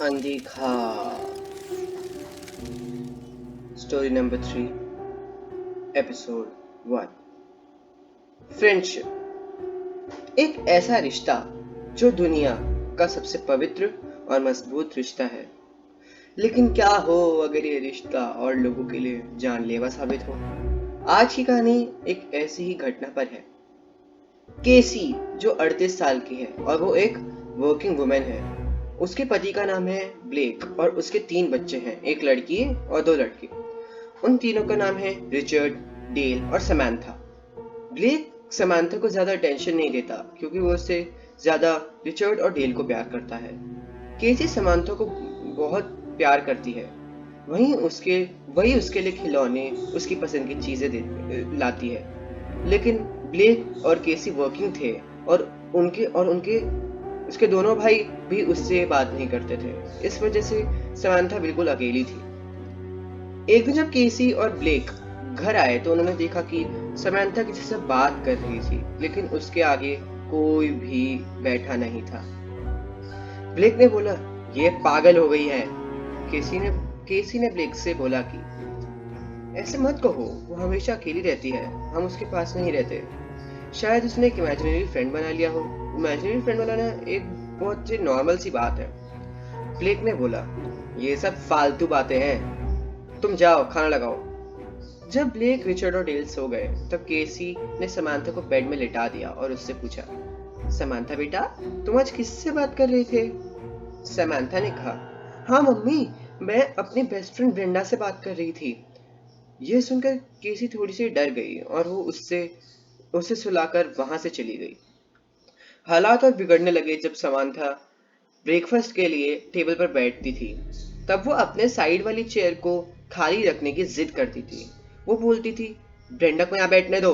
अनदेखा। Story number 3, episode 1। Friendship एक ऐसा रिश्ता जो दुनिया का सबसे पवित्र और मजबूत रिश्ता है। लेकिन क्या हो अगर ये रिश्ता और लोगों के लिए जानलेवा साबित हो। आज की कहानी एक ऐसी ही घटना पर है। केसी जो 38 साल की है और वो एक वर्किंग वुमेन है। उसके पति का नाम है ब्लेक और उसके 3 बच्चे हैं, एक लड़की और 2 लड़के। उन तीनों का नाम है रिचर्ड, डेल और समांथा। ब्लेक समांथा को ज्यादा टेंशन नहीं देता क्योंकि वो उससे ज्यादा रिचर्ड और डेल को प्यार करता है। केसी समांथा को बहुत प्यार करती है। वही उसके लिए खिलौने, उसकी पसंद की चीजें लाती है। लेकिन ब्लेक और केसी वर्किंग थे और उनके उसके दोनों भाई भी उससे बात नहीं करते थे। इस वजह से समांथा बिल्कुल अकेली थी। एक दिन जब केसी और ब्लेक घर आए तो उन्होंने देखा कि समांथा किसी से बात कर रही थी, लेकिन उसके आगे कोई भी बैठा नहीं था। ब्लेक ने बोला, ये पागल हो गई है। केसी ने केसी ने ब्लेक से बोला कि ऐसे मत कहो, वो हमेशा अकेली रहती है, हम उसके पास नहीं रहते। शायद उसने एक इमेजिनरी फ्रेंड बना लिया हो। इमेजिनरी फ्रेंड बनाना एक बहुत ही नॉर्मल सी बात है। ब्लेक ने बोला, ये सब फालतू बातें हैं, तुम जाओ खाना लगाओ। जब ब्लेक, रिचर्ड और डेल सो गए तब केसी ने समांथा को बेड में लिटा दिया और उससे पूछा, समांथा बेटा, तुम आज किससे बात कर रहे थे? समांथा ने कहा, हाँ मम्मी, मैं अपनी बेस्ट फ्रेंड ब्रेंडा से बात कर रही थी। यह सुनकर केसी थोड़ी सी डर गई और वो उससे उसे सुलाकर वहां से चली गई। हालात और बिगड़ने लगे जब समांथा ब्रेकफास्ट के लिए टेबल पर बैठती थी। तब वो अपने साइड वाली चेयर को खाली रखने की जिद करती थी। वो बोलती थी, ब्रेंडा को यहाँ बैठने दो।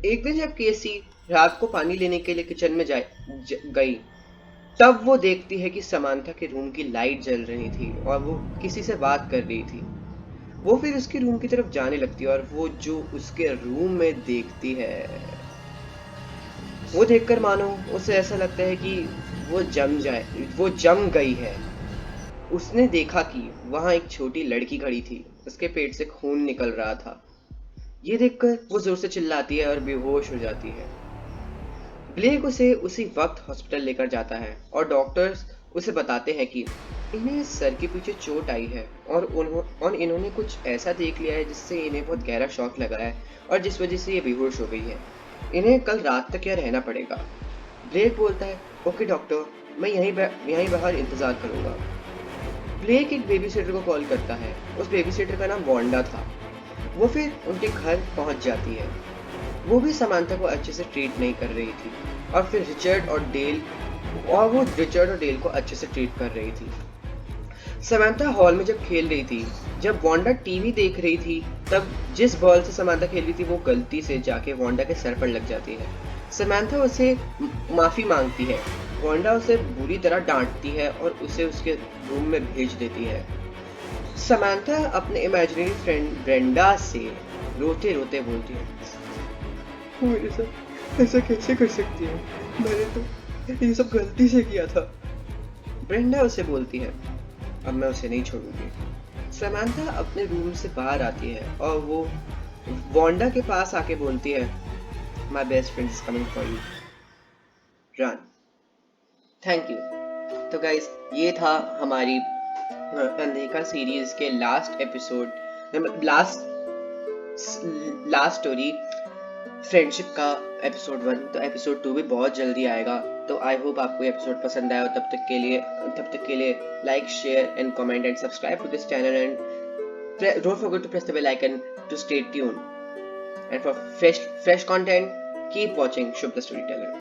एक दिन जब केसी रात को पानी लेने के लिए किचन में गई, तब वो देखती है कि समांथा के रूम की लाइट जल रही थी और वो किसी से बात कर रही थी। वो फिर उसके रूम की तरफ जाने लगती है और वो जो उसके रूम में देखती है, वो देखकर मानो उसे ऐसा लगता है कि वो जम गई है। उसने देखा कि वहां एक छोटी लड़की खड़ी थी, उसके पेट से खून निकल रहा था। ये देखकर वो जोर से चिल्लाती है और बेहोश हो जाती है। ब्लेक उसे उसी वक्त हॉस्पिटल लेकर जाता है और डॉक्टर्स उसे बताते हैं कि इन्हें सर के पीछे चोट आई है और इन्होंने कुछ ऐसा देख लिया है जिससे इन्हें बहुत गहरा शॉक लगा है और जिस वजह से ये बेहोश हो गई है। इन्हें कल रात तक यहाँ रहना पड़ेगा। ब्लेक बोलता है, ओके डॉक्टर, मैं यहीं बाहर इंतजार करूंगा। ब्लेक एक बेबी सिटर को कॉल करता है। उस बेबी सिटर का नाम वांडा था। वो फिर उनके घर पहुंच जाती है। वो भी समांथा को अच्छे से ट्रीट नहीं कर रही थी और फिर रिचर्ड और डेल को अच्छे से ट्रीट कर रही थी। समांथा हॉल में जब खेल रही थी, जब वांडा टीवी देख रही थी, तब जिस बॉल से समांथा खेल रही थी वो गलती से जाके वांडा के सर पर लग जाती है। समांथा उसे माफी मांगती है। वांडा उसे बुरी तरह डांटती है और उसे उसके रूम में भेज देती है। समांथा अपने इमेजिनरी फ्रेंड ब्रेंडा से रोते रोते बोलती है, वो मेरे साथ ऐसा कैसे कर सकती है, मैंने तो ये सब गलती से किया था। ब्रेंडा उसे बोलती है, अब मैं उसे नहीं छोड़ूंगी। समांथा अपने रूम से बाहर आती है और वो वांडा के पास आके बोलती है, my best friend is coming for you, run. Thank you. तो गाइस, ये था हमारी अनदेखा सीरीज के last episode, last story, friendship का एपिसोड 1। तो एपिसोड 2 भी बहुत जल्दी आएगा। तो आई होप आपको एपिसोड पसंद आया। तब तक के लिए like, share and comment and subscribe to this channel and don't forget to press the bell icon to stay tune and for fresh content keep watching Shubh the Storyteller.